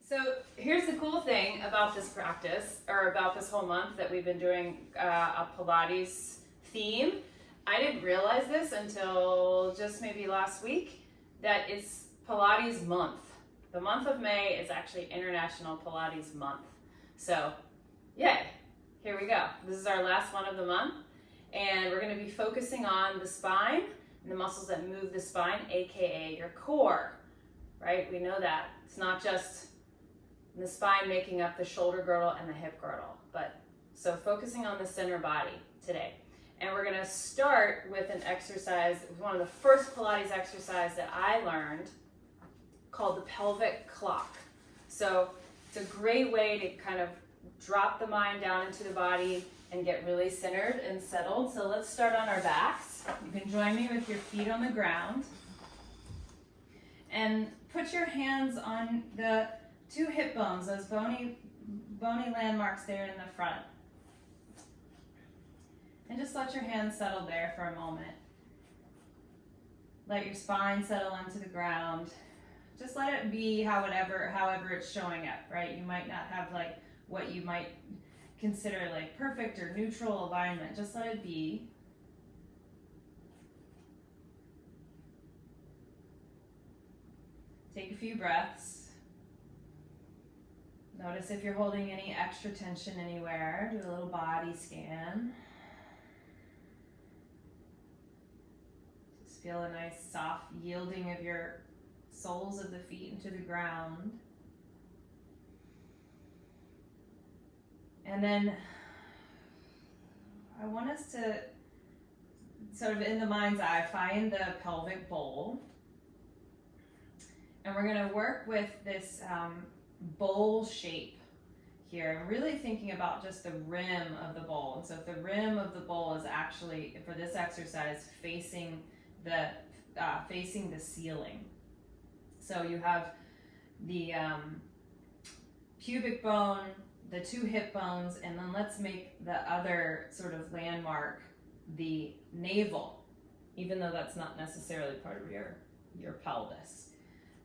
So here's the cool thing about this practice, or about this whole month that we've been doing a Pilates theme. I didn't realize this until just maybe last week, that it's Pilates month. The month of May is actually International Pilates Month. So, yay, here we go. This is our last one of the month, and we're gonna be focusing on the spine and the muscles that move the spine, AKA your core, right? We know that. It's not just the spine making up the shoulder girdle and the hip girdle, but so focusing on the center body today. And we're gonna start with an exercise, one of the first Pilates exercise that I learned, called the pelvic clock. So it's a great way to kind of drop the mind down into the body and get really centered and settled. So let's start on our backs. You can join me with your feet on the ground. And put your hands on the two hip bones, those bony landmarks there in the front. And just let your hands settle there for a moment. Let your spine settle into the ground. Just let it be however it's showing up, right? You might not have like what you might consider like perfect or neutral alignment. Just let it be. Take a few breaths. Notice if you're holding any extra tension anywhere. Do a little body scan. Just feel a nice soft yielding of your soles of the feet into the ground. And then I want us to sort of in the mind's eye find the pelvic bowl. And we're going to work with this bowl shape here. I'm really thinking about just the rim of the bowl. And so if the rim of the bowl is actually, for this exercise, facing the ceiling. So you have the pubic bone, the two hip bones, and then let's make the other sort of landmark the navel, even though that's not necessarily part of your pelvis.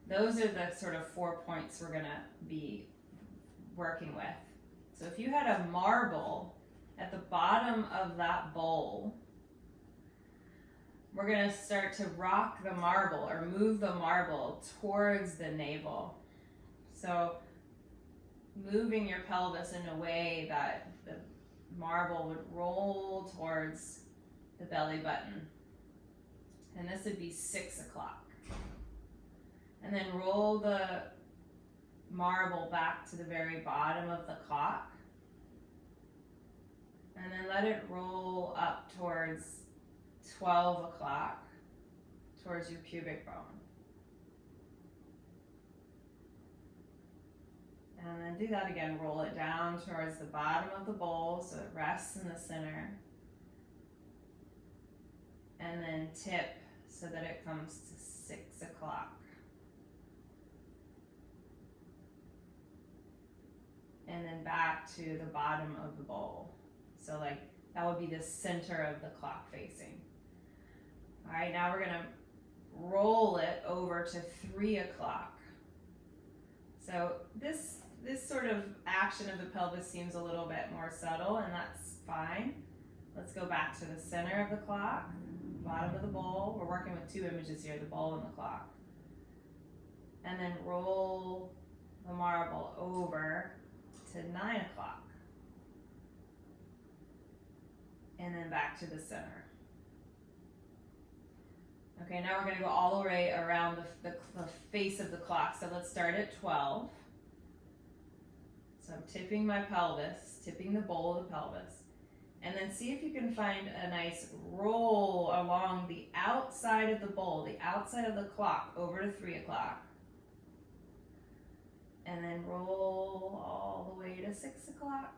Those are the sort of 4 points we're gonna be working with. So if you had a marble at the bottom of that bowl, we're gonna start to rock the marble or move the marble towards the navel. So moving your pelvis in a way that the marble would roll towards the belly button. And this would be 6 o'clock. And then roll the marble back to the very bottom of the clock. And then let it roll up towards 12 o'clock, towards your pubic bone. And then do that again, roll it down towards the bottom of the bowl so it rests in the center. And then tip so that it comes to 6 o'clock. And then back to the bottom of the bowl. So like that would be the center of the clock facing. All right, now we're gonna roll it over to 3 o'clock. So this sort of action of the pelvis seems a little bit more subtle, and that's fine. Let's go back to the center of the clock, bottom of the bowl. We're working with two images here, the bowl and the clock. And then roll the marble over to 9 o'clock. And then back to the center. Okay, now we're going to go all the way around the face of the clock. So let's start at 12. So I'm tipping my pelvis, tipping the bowl of the pelvis. And then see if you can find a nice roll along the outside of the bowl, the outside of the clock, over to 3 o'clock. And then roll all the way to 6 o'clock.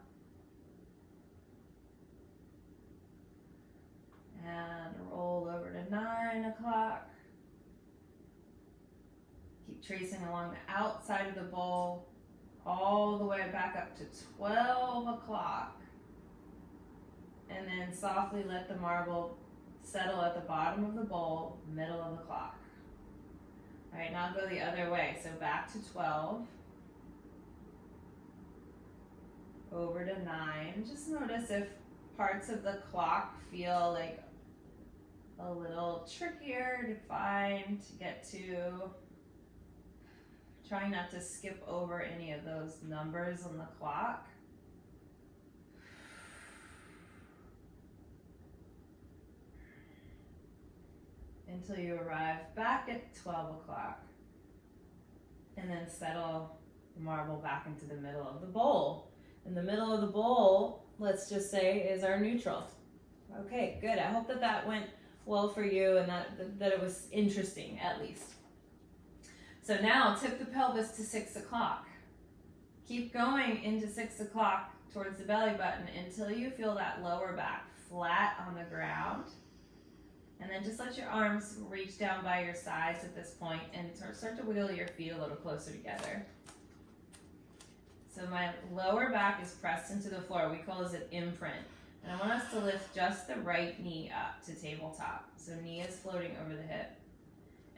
And roll over to 9 o'clock. Keep tracing along the outside of the bowl, all the way back up to 12 o'clock. And then softly let the marble settle at the bottom of the bowl, middle of the clock. All right, now go the other way. So back to 12. over to 9. Just notice if parts of the clock feel like a little trickier to find, to get to. Try not to skip over any of those numbers on the clock. Until you arrive back at 12 o'clock. And then settle the marble back into the middle of the bowl. In the middle of the bowl, let's just say, is our neutral. Okay, good. I hope that that went well for you and that it was interesting, at least. So now tip the pelvis to 6 o'clock. Keep going into 6 o'clock towards the belly button until you feel that lower back flat on the ground. And then just let your arms reach down by your sides at this point and start to wiggle your feet a little closer together. So my lower back is pressed into the floor. We call this an imprint. And I want us to lift just the right knee up to tabletop. So knee is floating over the hip.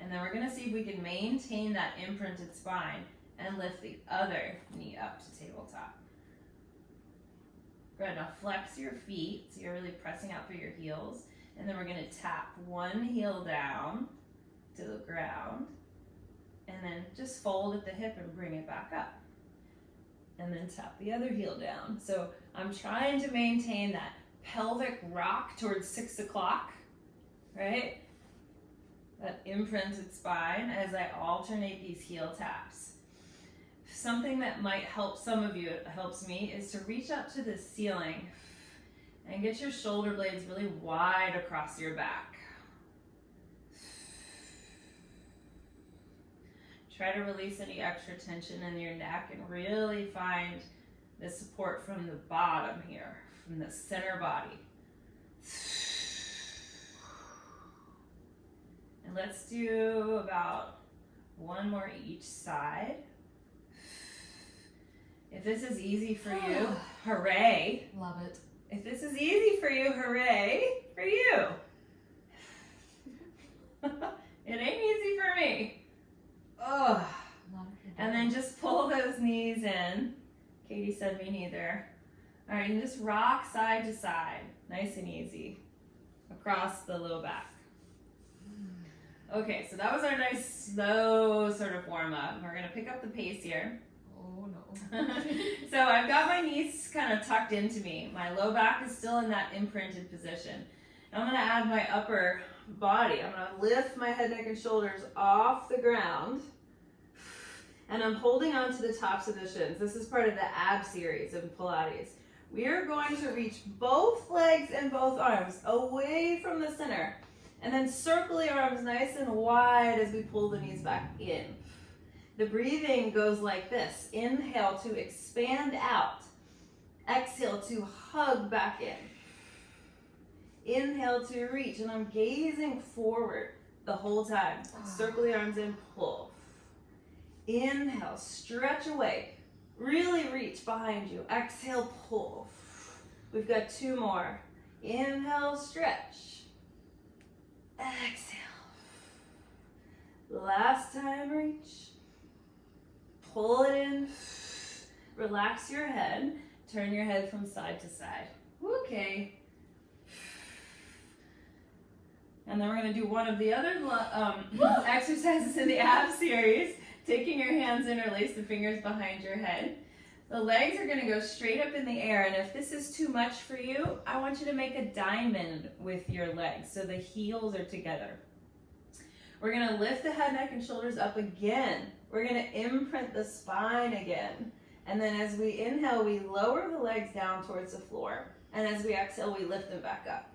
And then we're going to see if we can maintain that imprinted spine and lift the other knee up to tabletop. Good. Now flex your feet so you're really pressing out through your heels. And then we're going to tap one heel down to the ground. And then just fold at the hip and bring it back up. And then tap the other heel down. So I'm trying to maintain that pelvic rock towards 6 o'clock, right? That imprinted spine as I alternate these heel taps. Something that might help some of you, it helps me, is to reach up to the ceiling and get your shoulder blades really wide across your back. Try to release any extra tension in your neck and really find the support from the bottom here, from the center body. And let's do about one more each side. If this is easy for you, hooray. Love it. If this is easy for you, hooray for you. It ain't easy for me. Ugh. And then just pull those knees in. Katie said me neither. All right, and just rock side to side, nice and easy, across the low back. Okay, so that was our nice slow sort of warm up. We're gonna pick up the pace here. Oh no. So I've got my knees kind of tucked into me. My low back is still in that imprinted position. I'm gonna add my upper body. I'm gonna lift my head, neck, and shoulders off the ground. And I'm holding on to the tops of the shins. This is part of the ab series of Pilates. We are going to reach both legs and both arms away from the center. And then circle the arms nice and wide as we pull the knees back in. The breathing goes like this. Inhale to expand out. Exhale to hug back in. Inhale to reach. And I'm gazing forward the whole time. Circle the arms and pull. Inhale, stretch away. Really reach behind you. Exhale, pull. We've got two more. Inhale, stretch. Exhale. Last time, reach. Pull it in. Relax your head. Turn your head from side to side. Okay. And then we're going to do one of the other exercises in the ab series. Taking your hands, interlace the fingers behind your head. The legs are going to go straight up in the air, and if this is too much for you, I want you to make a diamond with your legs so the heels are together. We're going to lift the head, neck, and shoulders up again. We're going to imprint the spine again. And then as we inhale, we lower the legs down towards the floor. And as we exhale, we lift them back up.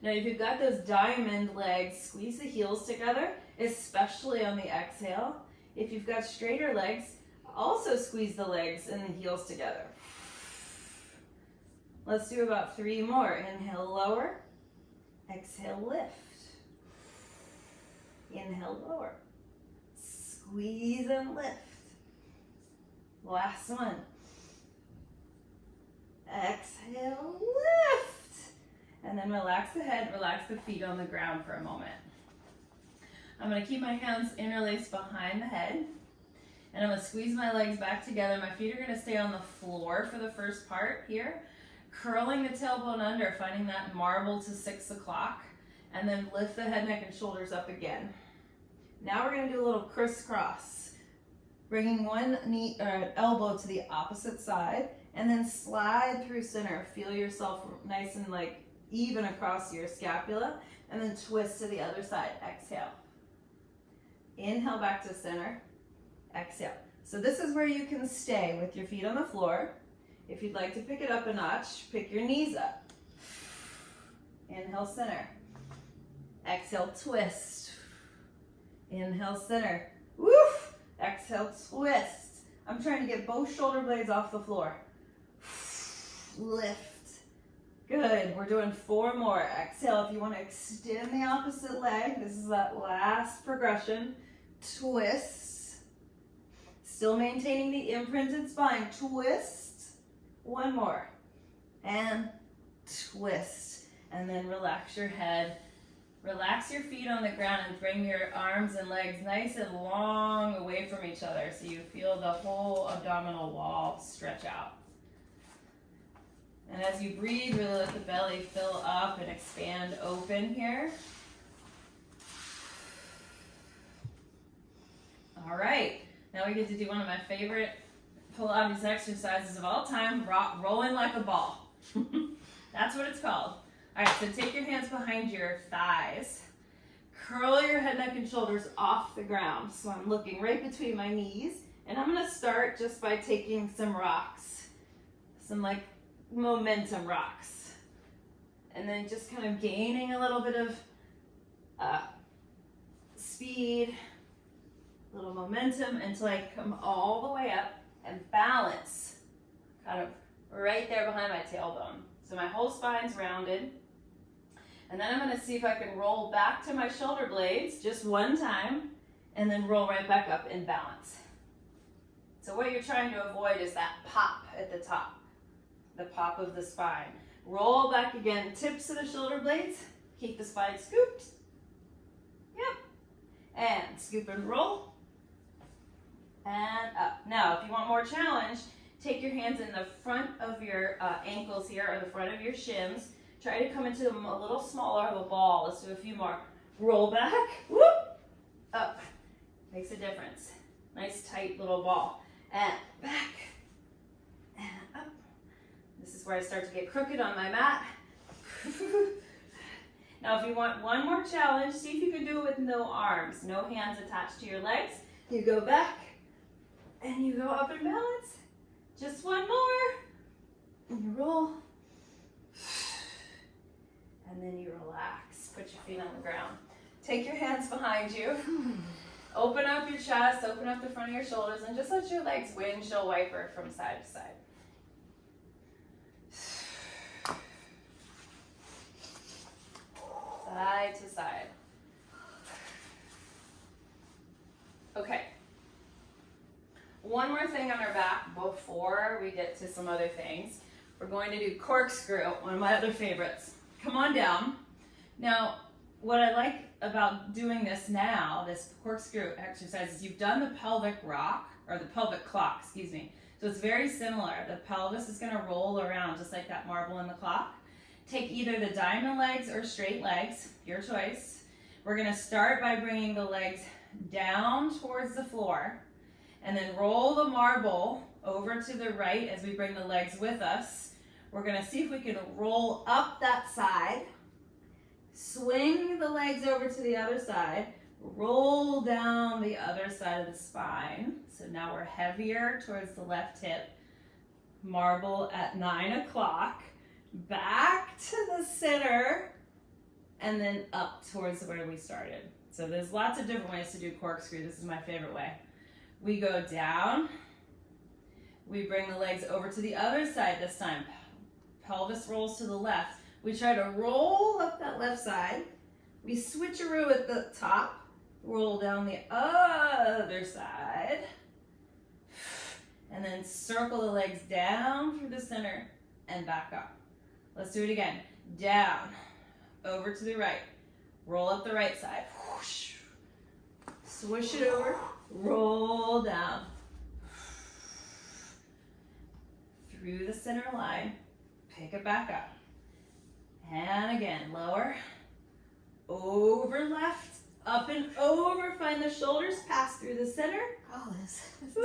Now, if you've got those diamond legs, squeeze the heels together, especially on the exhale. If you've got straighter legs, also squeeze the legs and the heels together. Let's do about 3 more. Inhale, lower. Exhale, lift. Inhale, lower. Squeeze and lift. Last one. Exhale, lift. And then relax the head, relax the feet on the ground for a moment. I'm going to keep my hands interlaced behind the head. And I'm gonna squeeze my legs back together. My feet are gonna stay on the floor for the first part here. Curling the tailbone under, finding that marble to 6 o'clock. And then lift the head, neck, and shoulders up again. Now we're gonna do a little crisscross. Bringing one knee or elbow to the opposite side, and then slide through center. Feel yourself nice and like even across your scapula, and then twist to the other side. Exhale. Inhale back to center. Exhale. So this is where you can stay with your feet on the floor. If you'd like to pick it up a notch, pick your knees up. Inhale, center. Exhale, twist. Inhale, center. Woof! Exhale, twist. I'm trying to get both shoulder blades off the floor. Lift. Good. We're doing 4 more. Exhale. If you want to extend the opposite leg, this is that last progression. Twist. Still maintaining the imprinted spine. Twist. 1 more. And twist. And then relax your head. Relax your feet on the ground and bring your arms and legs nice and long away from each other so you feel the whole abdominal wall stretch out. And as you breathe, really let the belly fill up and expand open here. All right, now we get to do one of my favorite Pilates exercises of all time, rolling like a ball. That's what it's called. All right, so take your hands behind your thighs. Curl your head, neck, and shoulders off the ground. So I'm looking right between my knees. And I'm going to start just by taking some rocks. Some like momentum rocks. And then just kind of gaining a little bit of speed, a little momentum until I come all the way up and balance kind of right there behind my tailbone. So my whole spine's rounded. And then I'm going to see if I can roll back to my shoulder blades just 1 time and then roll right back up in balance. So what you're trying to avoid is that pop at the top, the pop of the spine. Roll back again, tips of the shoulder blades, keep the spine scooped. Yep. And scoop and roll. And up. Now, if you want more challenge, take your hands in the front of your ankles here or the front of your shins. Try to come into them a little smaller of a ball. Let's do a few more. Roll back, whoop, up. Makes a difference. Nice tight little ball. And back, and up. This is where I start to get crooked on my mat. Now if you want one more challenge, see if you can do it with no arms, no hands attached to your legs. You go back, and you go up in balance. Just 1 more. And you roll. And then you relax. Put your feet on the ground. Take your hands behind you. Open up your chest, open up the front of your shoulders, and just let your legs windshield wiper from side to side. Side to side. Okay. One more thing on our back before we get to some other things. We're going to do corkscrew, one of my other favorites. Come on down. Now, what I like about doing this now, this corkscrew exercise, is you've done the pelvic rock, or the pelvic clock, excuse me. So it's very similar. The pelvis is going to roll around just like that marble in the clock. Take either the diamond legs or straight legs, your choice. We're going to start by bringing the legs down towards the floor, and then roll the marble over to the right as we bring the legs with us. We're going to see if we can roll up that side, swing the legs over to the other side, roll down the other side of the spine. So now we're heavier towards the left hip. Marble at 9 o'clock, back to the center, and then up towards where we started. So there's lots of different ways to do corkscrew. This is my favorite way. We go down. We bring the legs over to the other side this time. Pelvis rolls to the left. We try to roll up that left side. We switcheroo at the top. Roll down the other side. And then circle the legs down through the center and back up. Let's do it again. Down, over to the right. Roll up the right side. Swish it over. Roll down. through the center line. Pick it back up. And again, lower, over left, up and over. Find the shoulders, pass through the center. Oh, this Woo!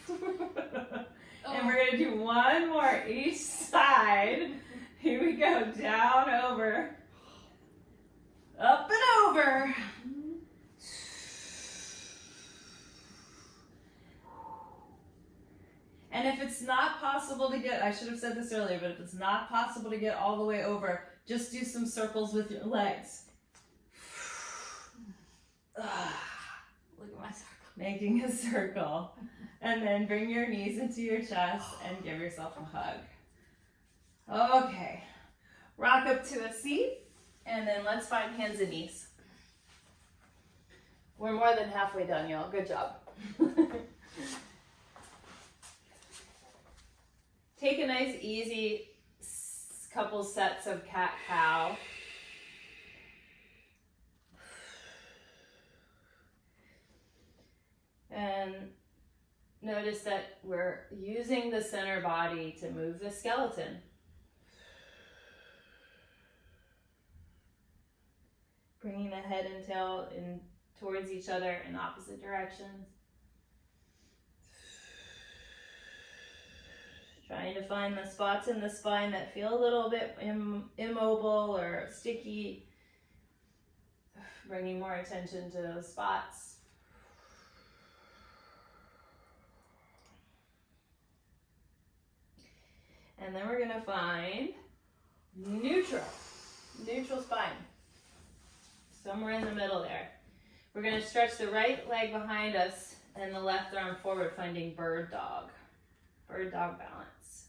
Oh. And we're gonna do one more each side. Here we go, down, over, up and over. And if it's not possible to get, I should have said this earlier, but if it's not possible to get all the way over, just do some circles with your legs. Look at my circle. Making a circle. And then bring your knees into your chest and give yourself a hug. Okay. Rock up to a seat, and then let's find hands and knees. We're more than halfway done, y'all. Good job. Take a nice, easy couple sets of cat-cow. And notice that we're using the center body to move the skeleton. Bringing the head and tail in towards each other in opposite directions. Trying to find the spots in the spine that feel a little bit immobile or sticky. Bringing more attention to those spots. And then we're going to find neutral spine. Somewhere in the middle there. We're going to stretch the right leg behind us and the left arm forward, finding bird dog balance.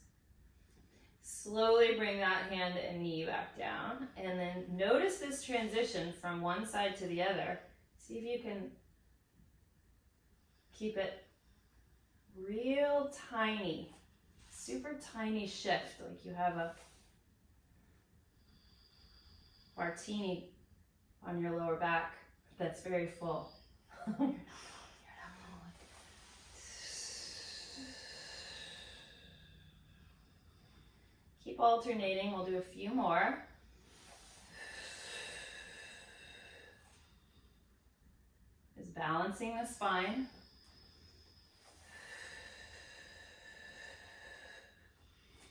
Slowly bring that hand and knee back down, and then notice this transition from one side to the other. See if you can keep it real tiny, super tiny shift, like you have a martini on your lower back that's very full. Keep alternating. We'll do a few more. Just balancing the spine.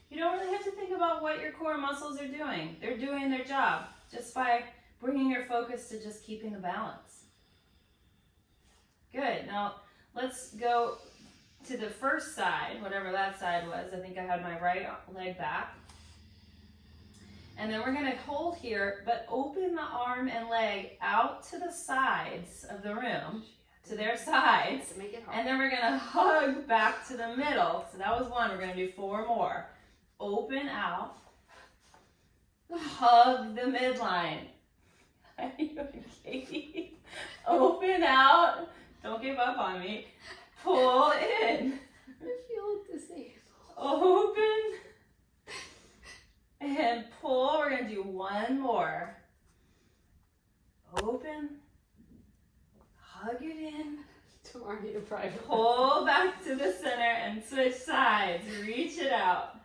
You don't really have to think about what your core muscles are doing. They're doing their job just by bringing your focus to just keeping the balance. Good. Now let's go to the first side, whatever that side was. I think I had my right leg back. And then we're going to hold here, but open the arm and leg out to the sides of the room, to their sides. Make it hard. And then we're going to hug back to the middle. So that was one. We're going to do 4 more. Open out. Hug the midline. How are you doing, Katie? Open out. Don't give up on me. Pull in. I feel disabled. Open. And pull. We're going to do 1 more. Open. Hug it in. Tomorrow I need a private. Pull back to the center and switch sides. Reach it out.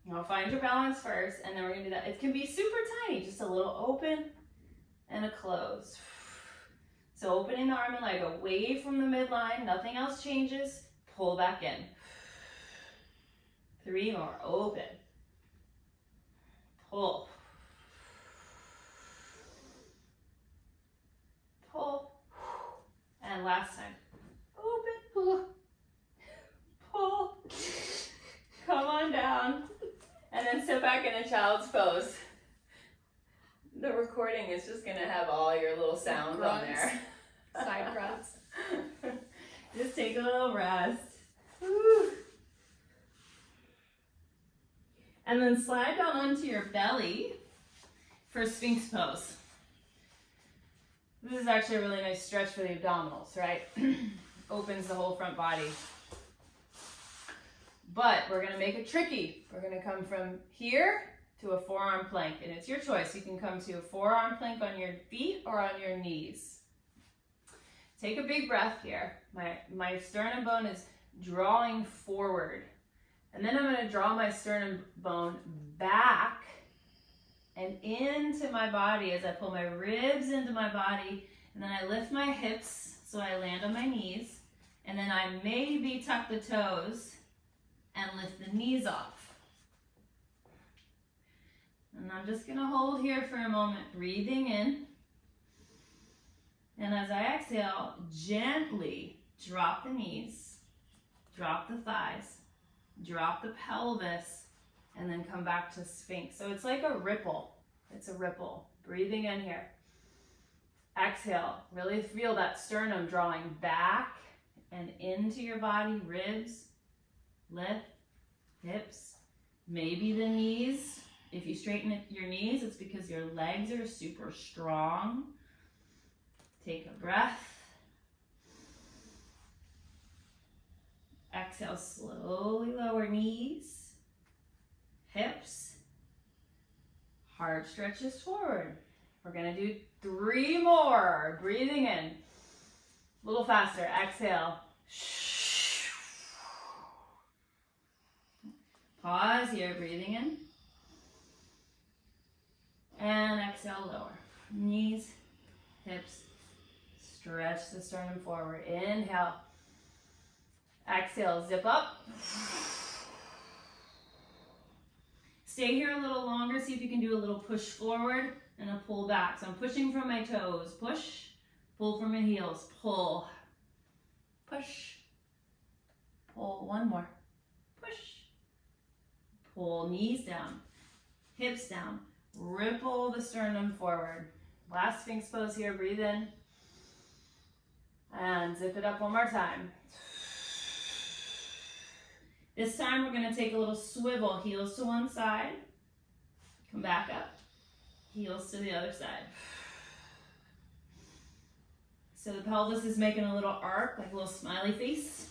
Now find your balance first, and then we're going to do that. It can be super tiny, just a little open and a close. So opening the arm and leg away from the midline, nothing else changes. Pull back in. 3 more. Open. Pull. Pull. And last time. Open. Pull. Come on down. And then sit back in a child's pose. The recording is just going to have all your little sounds on there. Side grunts. Just take a little rest. Woo. And then slide down onto your belly for Sphinx pose. This is actually a really nice stretch for the abdominals, right? Opens the whole front body. But we're going to make it tricky. We're going to come from here to a forearm plank. And it's your choice. You can come to a forearm plank on your feet or on your knees. take a big breath here. My sternum bone is drawing forward. And then I'm going to draw my sternum bone back and into my body as I pull my ribs into my body. And then I lift my hips so I land on my knees. And then I maybe tuck the toes and lift the knees off. And I'm just going to hold here for a moment, breathing in. And as I exhale, gently drop the knees, drop the thighs, drop the pelvis, and then come back to Sphinx. So it's like a ripple. It's a ripple. Breathing in here. Exhale. Really feel that sternum drawing back and into your body. Ribs, lift, hips, maybe the knees. If you straighten your knees, it's because your legs are super strong. Take a breath. Exhale, slowly lower knees, hips, heart stretches forward. We're gonna do 3 more. Breathing in, a little faster. Exhale. Pause here, breathing in. And exhale, lower. Knees, hips, stretch the sternum forward. Inhale. Exhale, zip up. Stay here a little longer. See if you can do a little push forward and a pull back. So I'm pushing from my toes. Push, pull from my heels. Pull, push, pull. One more. Push, pull. Knees down, hips down. Ripple the sternum forward. Last Sphinx pose here. Breathe in. And zip it up one more time. This time we're going to take a little swivel, heels to one side, come back up, heels to the other side. So the pelvis is making a little arc, like a little smiley face.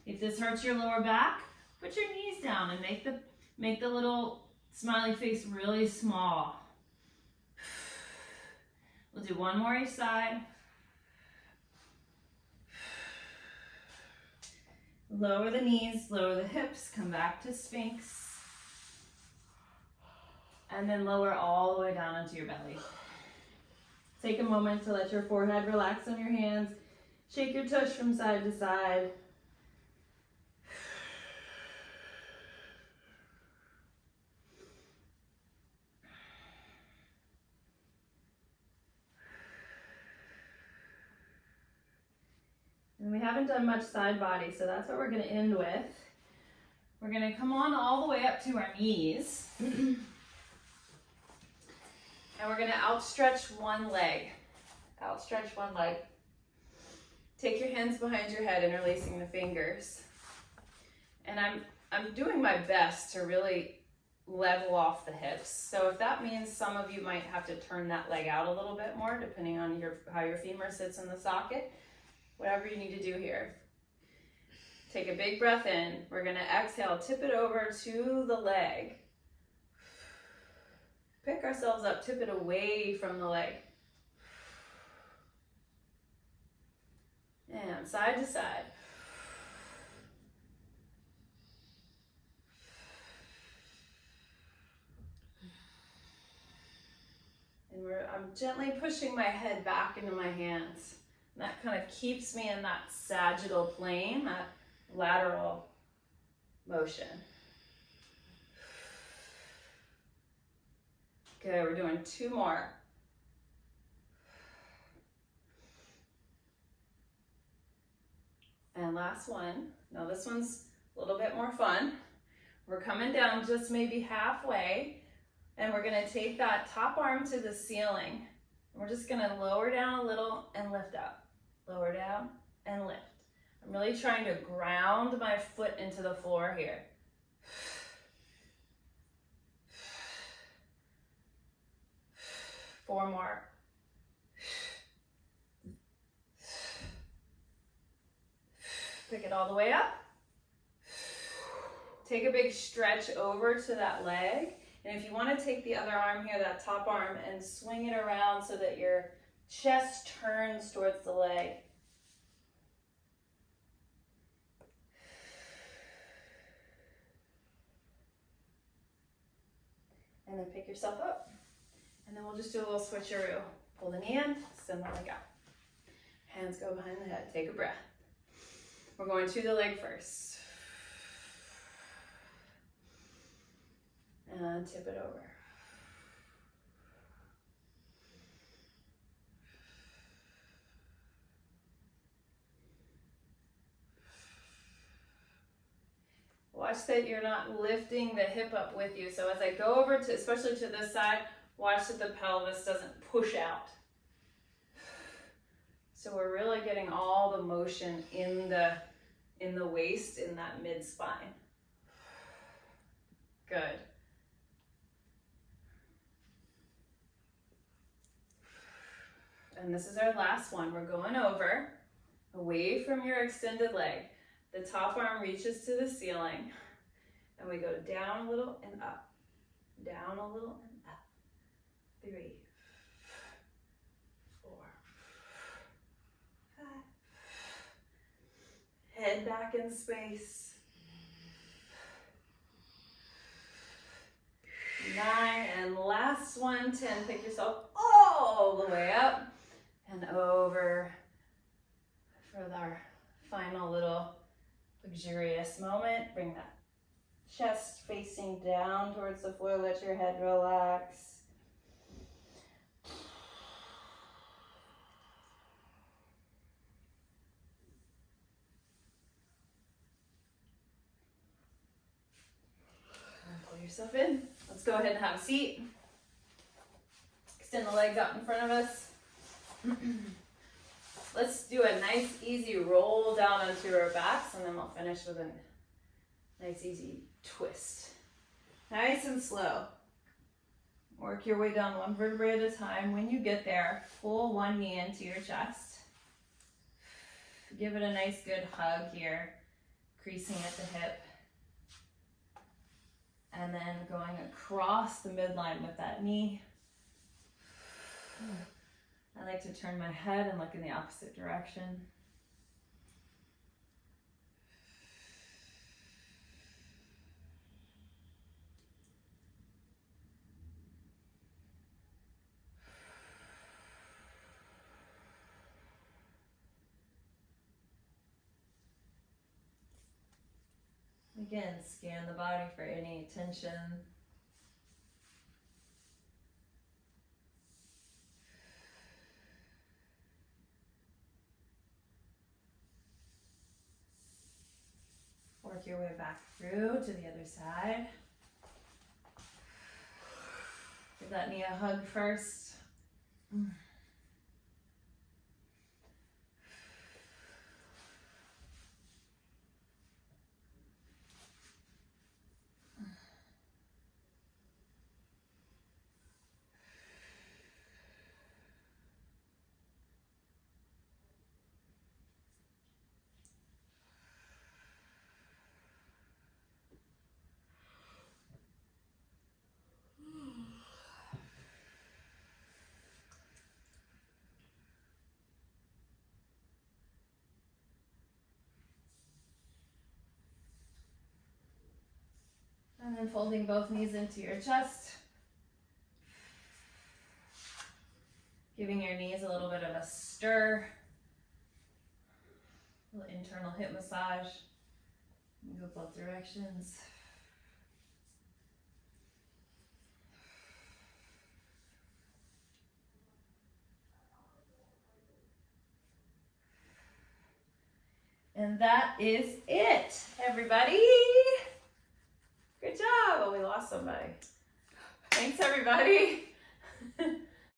If this hurts your lower back, put your knees down and make the little smiley face really small. We'll do one more each side. Lower the knees, lower the hips, come back to Sphinx. And then lower all the way down into your belly. Take a moment to let your forehead relax on your hands. Shake your tush from side to side. And we haven't done much side body, so that's what we're going to end with. We're going to come on all the way up to our knees. And we're going to outstretch one leg. Outstretch one leg. Take your hands behind your head, interlacing the fingers. And I'm doing my best to really level off the hips. So if that means some of you might have to turn that leg out a little bit more, depending on how your femur sits in the socket. Whatever you need to do here. Take a big breath in. We're going to exhale, tip it over to the leg. Pick ourselves up, tip it away from the leg. And side to side. And I'm gently pushing my head back into my hands. And that kind of keeps me in that sagittal plane, that lateral motion. Okay, we're doing 2 more. And last one. Now this one's a little bit more fun. We're coming down just maybe halfway, and we're gonna take that top arm to the ceiling. We're just gonna lower down a little and lift up. Lower down and lift. I'm really trying to ground my foot into the floor here. Four more. Pick it all the way up. Take a big stretch over to that leg. And if you want to take the other arm here, that top arm, and swing it around so that you're chest turns towards the leg. And then pick yourself up. And then we'll just do a little switcheroo. Pull the knee in, send the leg out. Hands go behind the head. Take a breath. We're going to the leg first. And tip it over. Watch that you're not lifting the hip up with you. So as I go over to, especially to this side, watch that the pelvis doesn't push out. So we're really getting all the motion in the waist, in that mid spine. Good. And this is our last one. We're going over, away from your extended leg. The top arm reaches to the ceiling, and we go down a little and up, down a little and up. 3, 4, 5. Head back in space. 9, and last one, 10. Pick yourself all the way up and over for our final little luxurious moment. Bring that chest facing down towards the floor. Let your head relax. And pull yourself in. Let's go ahead and have a seat. Extend the legs out in front of us. Let's do a nice easy roll down onto our backs, and then we'll finish with a nice easy twist. Nice and slow. Work your way down one vertebrae at a time. When you get there, pull one knee into your chest. Give it a nice good hug here, creasing at the hip. And then going across the midline with that knee. I like to turn my head and look in the opposite direction. Again, scan the body for any tension. Work your way back through to the other side. Give that knee a hug first. And then folding both knees into your chest. Giving your knees a little bit of a stir. A little internal hip massage. You go both directions. And that is it, everybody. Good job. Oh, we lost somebody. Thanks, everybody.